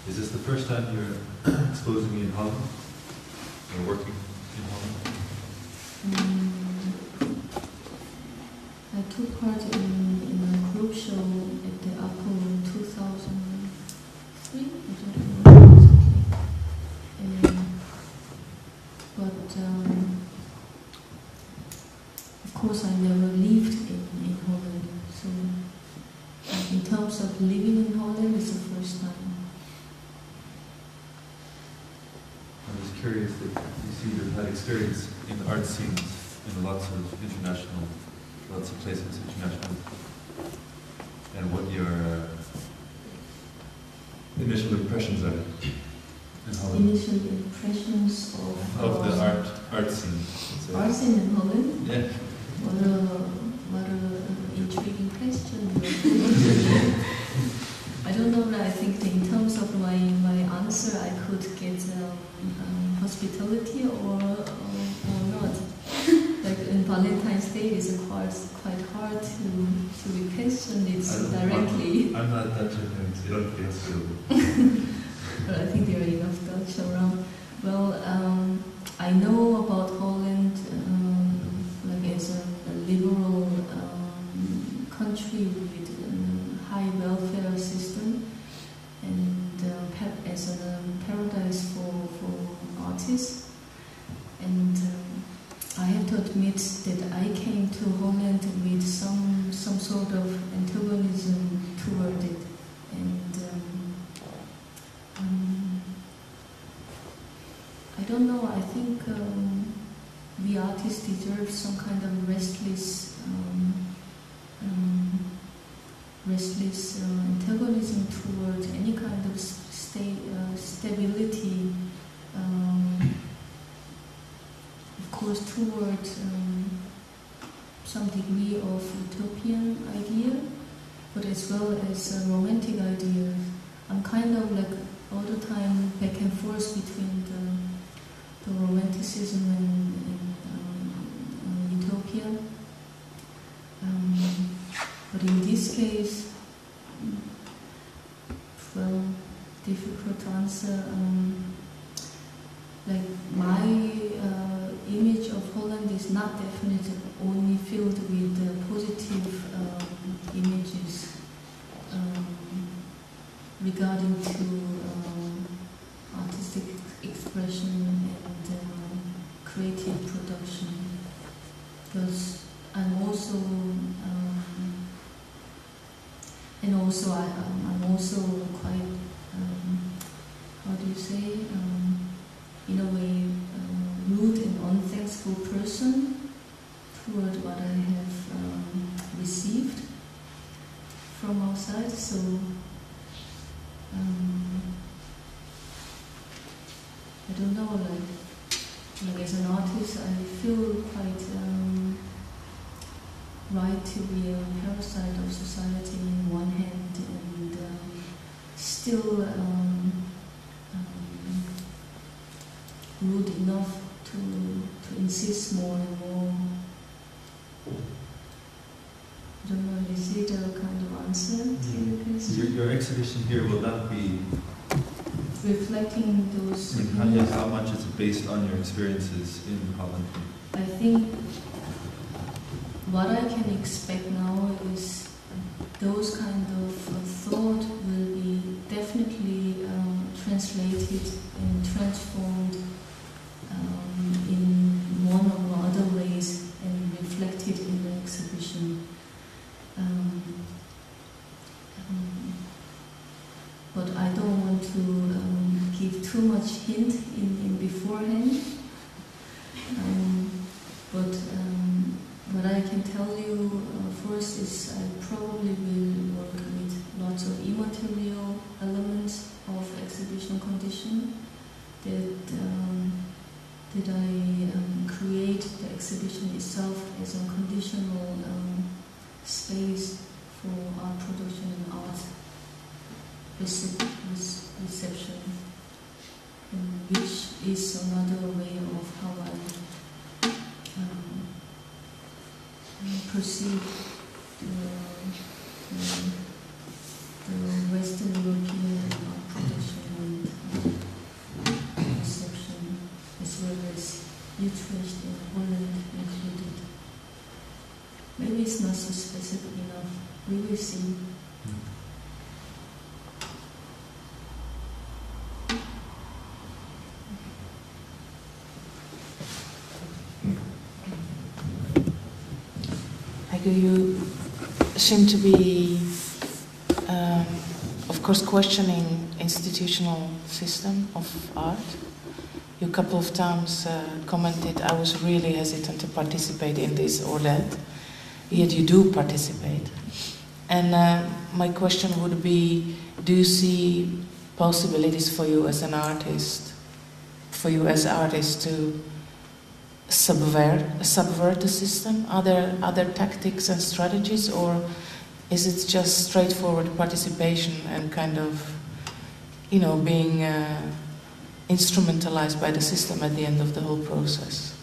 Is this the first time you're exposing in Holland? Or working in Holland? I took part in a group show at the APO in 2003, I don't remember exactly. But of course I never lived in Holland, so in terms of living in Holland, it's the first time. I'm just curious that you seem to have had experience in the art scenes in lots of places internationally, and what your initial impressions are in Holland. Initial impressions of the art scene. Art scene in Holland? Yeah. What a intriguing question. I don't know, but I think that in terms of my answer, I could get hospitality or not. Like in Valentine's Day, it's quite hard to be questioned. It's directly. I'm not Dutch, you don't feel hospitable. But I think there are enough Dutch around. Well, I know about Holland like it's a liberal country with a high welfare system, and as a paradise for artists. And I have to admit that I came to Holland with some sort of antagonism toward it, and I don't know. I think the artist deserves some kind of restless antagonism toward any kind of stability. Of course, toward some degree of utopian idea, but as well as romantic ideas. I'm kind of like all the time back and forth between the romanticism and utopia. But in this case, well, difficult to answer. Like my image of Holland is not definitely only filled with positive images regarding to artistic expression and creative production. Because I'm also I'm also quite how do you say, in a way, rude and unthankful person toward what I have received from outside. So I don't know, like as an artist, I feel quite right to be a parasite of society in one hand, and still rude enough to insist more and more. I don't know, is it a kind of answer to your question? Your exhibition here will not be reflecting those. How much is it based on your experiences in Holland? I think what I can expect now is those kind of thought will be definitely translated and transformed in one or other ways and reflected in the exhibition. But I don't want to give too much hint in beforehand. But what I can tell you first is I probably will work with lots of immaterial elements of exhibition condition that I create the exhibition itself as a conditional space for art production and art reception, which is another way of how I perceive the Western European art production and we will see. You seem to be, of course, questioning institutional system of art. You a couple of times commented, I was really hesitant to participate in this or that, yet you do participate. And my question would be, do you see possibilities for you as an artist, to subvert the system? Are there other tactics and strategies, or is it just straightforward participation and kind of, being instrumentalized by the system at the end of the whole process?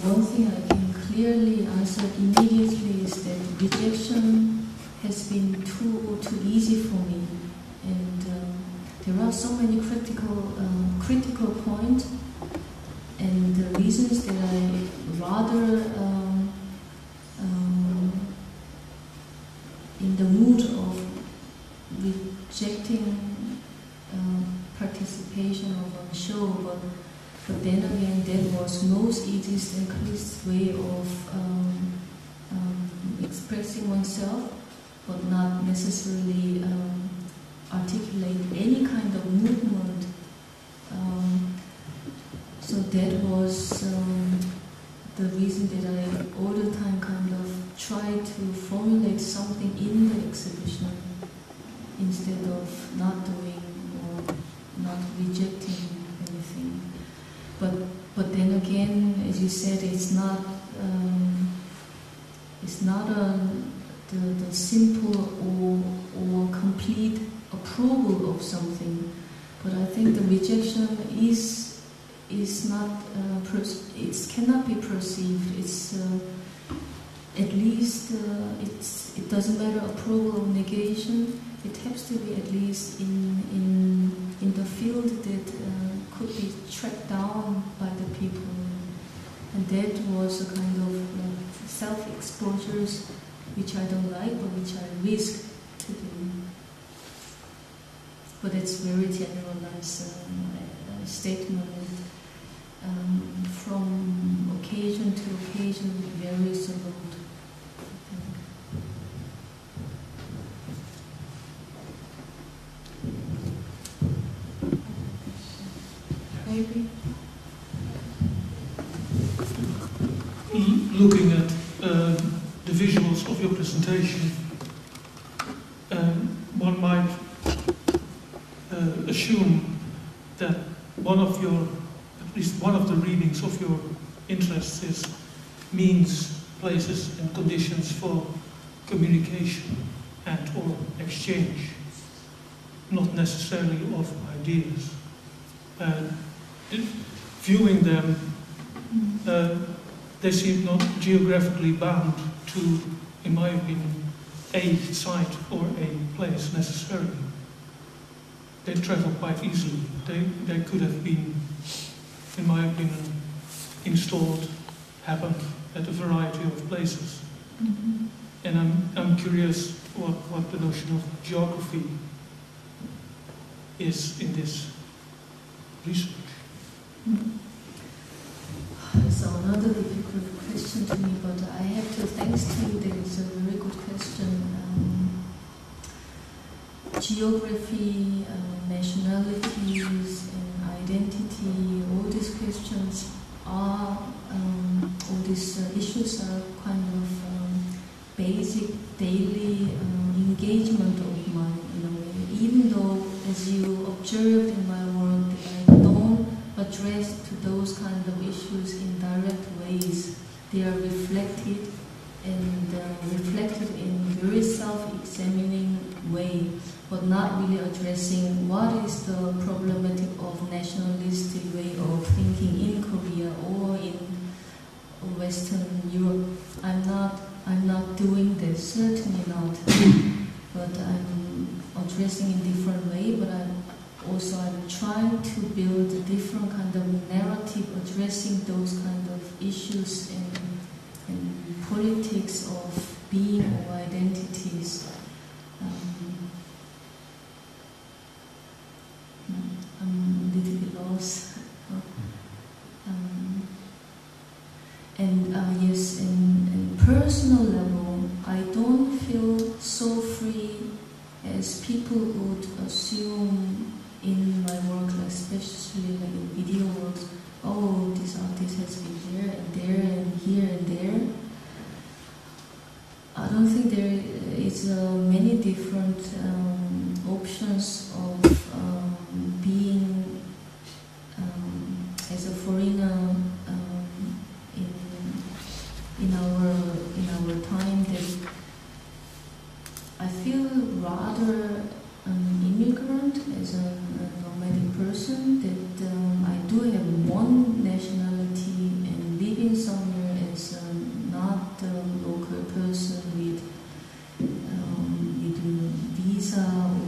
One thing I can clearly answer immediately is that rejection has been too easy for me, and there are so many critical points. And the reasons that I rather in the mood of rejecting participation of a show, but then again that was most easiest and clearest way of expressing oneself, but not necessarily articulate any kind of movement. So that was the reason that I all the time kind of tried to formulate something in the exhibition instead of not doing or not rejecting anything. But then again, as you said, it's not the simple or complete approval of something. But I think the rejection is not it cannot be perceived. It's at least it doesn't matter approval or negation. It has to be at least in the field that could be tracked down by the people, and that was a kind of self-exposures which I don't like, but which I risk to do. But it's very generalized statement. From occasion to occasion, it varies a lot. Maybe. Looking at the visuals of your presentation, one might assume that at least one of the readings of your interests is means, places and conditions for communication and or exchange, not necessarily of ideas. Viewing them, they seem not geographically bound to, in my opinion, a site or a place necessarily. They travel quite easily. They could have been, in my opinion, installed, happened at a variety of places. Mm-hmm. And I'm curious what the notion of geography is in this research. Mm-hmm. So another difficult question to me, but I have to thanks to you that it's a very good question. Geography, nationalities, and identity, all these questions are, all these issues are kind of basic daily engagement of mine in a way. Even though, as you observed in my work, I don't address to those kind of issues in direct ways. They are reflected in very self-examining way, but not really addressing what is the problematic of nationalistic way of thinking in Korea or in Western Europe. I'm not doing this, certainly not. But I'm addressing in different way, but I'm trying to build a different kind of narrative addressing those kind of issues and politics of being or identities. I'm a little bit lost. Yes, in personal level, I don't feel so free as people would assume in my work, especially like in video work. Oh, this artist has been there and there and here and there. I don't think there is many different options of being as a foreigner in our time. That I feel rather an immigrant as a nomadic person. That I do have one nationality and living somewhere as not a local person with visa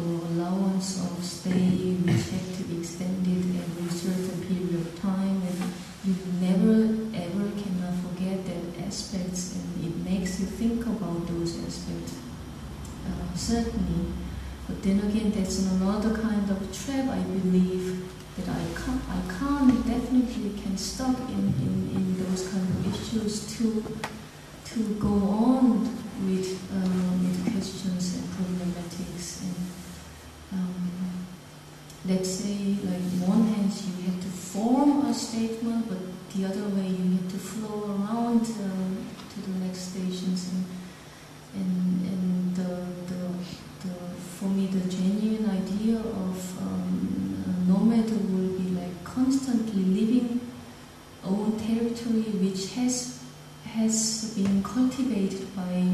or allowance of stay, which have to be extended every certain period of time, and you never ever cannot forget that aspects, and it makes you think about those aspects, certainly. But then again, that's another kind of trap, I believe, that I can't definitely can stuck in those kind of issues to go on with questions and problematics. And let's say, like, on one hand, you have to form a statement, but the other way you have to flow around to the next stations. And for me, the genuine idea of a nomad will be like constantly living own territory, which has been cultivated by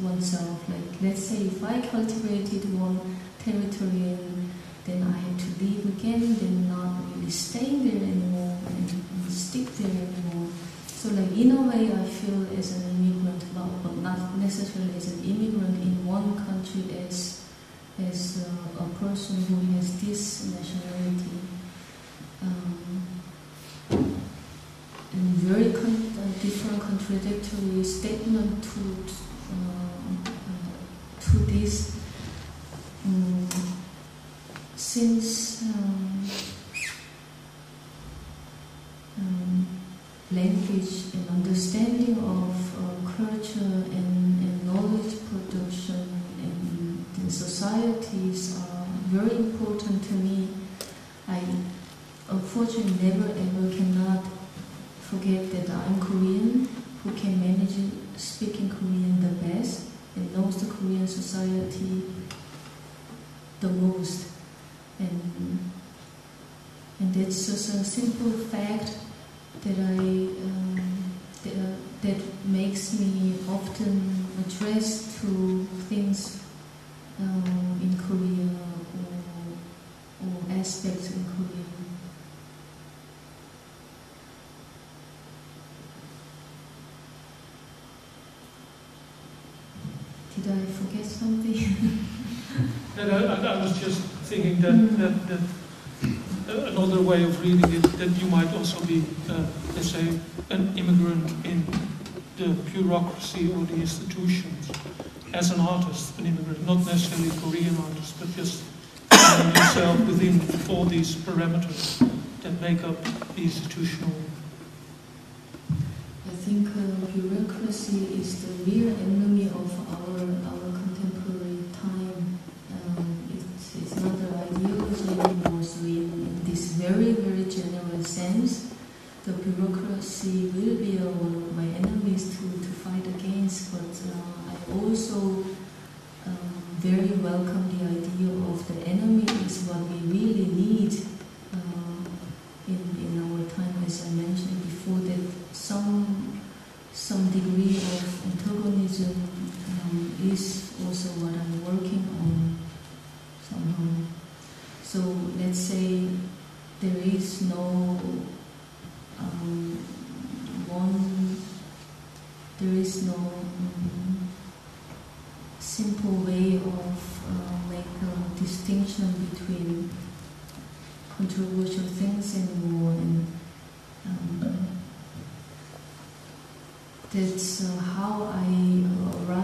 oneself. Like, let's say if I cultivated one territory and then I had to leave again, then not really staying there anymore and stick there anymore. So, like, in a way, I feel as an immigrant, but not necessarily as an immigrant in one country, as a person who has this nationality. And very different contradictory statement to this. Since language and understanding of culture and knowledge production and societies are very important to me, I unfortunately never ever cannot forget that I'm Korean, who can manage speaking Korean the best and knows the Korean society the most. And that's just a simple fact that that makes me often address to things in Korea or aspects in Korea. Did I forget something? I was just thinking that another way of reading it, that you might also be, let's say, an immigrant in the bureaucracy or the institutions. As an artist, an immigrant, not necessarily a Korean artist, but just finding yourself within all these parameters that make up the institutional. I think bureaucracy is the real enemy of our contemporary time. It's not an ideology anymore. So in this very, very general sense, the bureaucracy will be one of my enemies to fight against. But I also very welcome the idea of the enemy is what we really need in our time, as I mentioned before, that some degree of antagonism is also what I'm working on somehow. So let's say there is no simple way of make a distinction between controversial things anymore, and that's how I arrive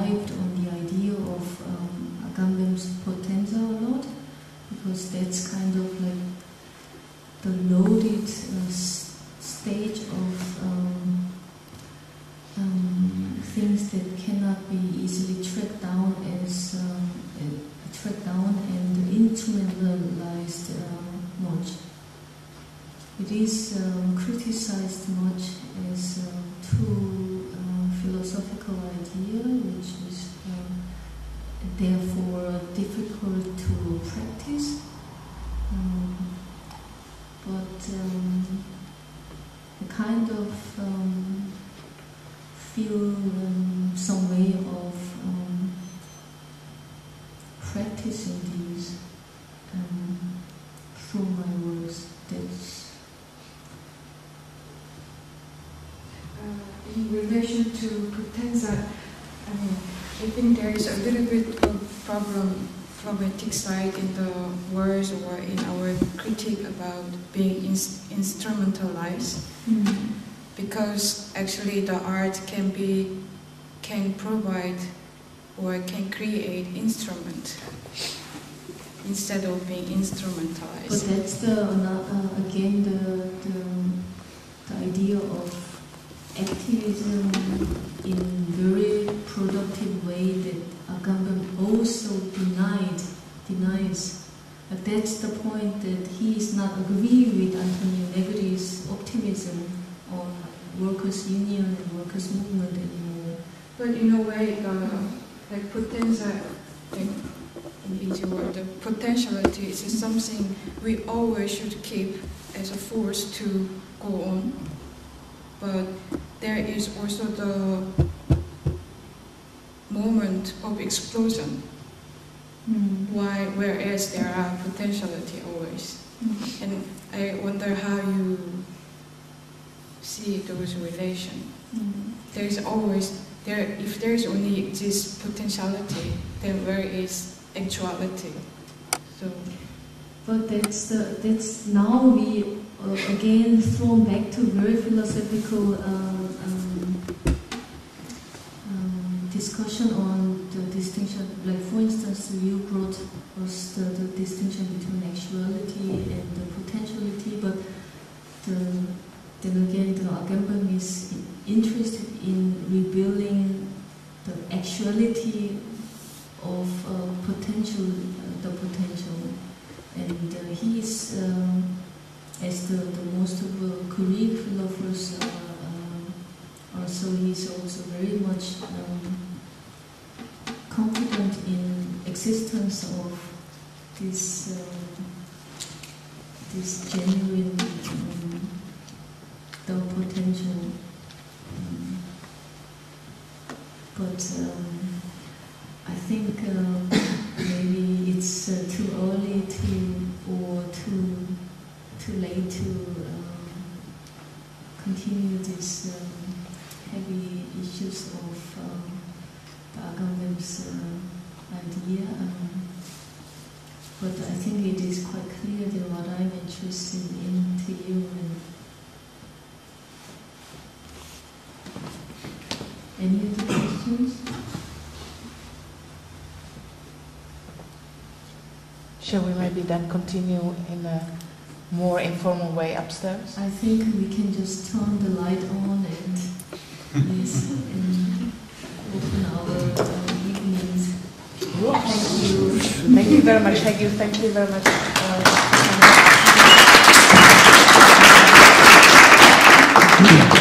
instrumentalized much. It is criticized much as too philosophical idea, which is therefore difficult to practice. But I kind of feel some way of practicing these through my works. That's in relation to potenza, I think there is a little bit of problem from ethic side in the words or in our critique about being instrumentalized, because actually the art can provide or can create instrument instead of being instrumentalized. But that's again the idea of activism in very productive way that Agamben also denies. But that's the point, that he is not agree with Antonio Negri's optimism on workers' union and workers' movement anymore. But in a way, like potenza, the potentiality is something we always should keep as a force to go on. But there is also the moment of explosion. Whereas there are potentiality always. And I wonder how you see those relations. There is always if there is only this potentiality, then where is actuality? So, but that's now we again thrown back to very philosophical discussion on the distinction. Like for instance, you brought us the distinction between actuality and the potentiality, but then again, the Agamben is interested in revealing the actuality of potential, the potential, and he is, as the most of the Korean philosophers also, he is also very much confident in existence of this genuine the potential, but I think maybe it's too early or too late to continue this heavy issues of the Agamben's idea. But I think it is quite clear that what I'm interested in to you. Any other questions? Shall we maybe then continue in a more informal way upstairs? I think we can just turn the light on and open our evenings. Thank you. Thank you very much, Haegue. Thank you very much.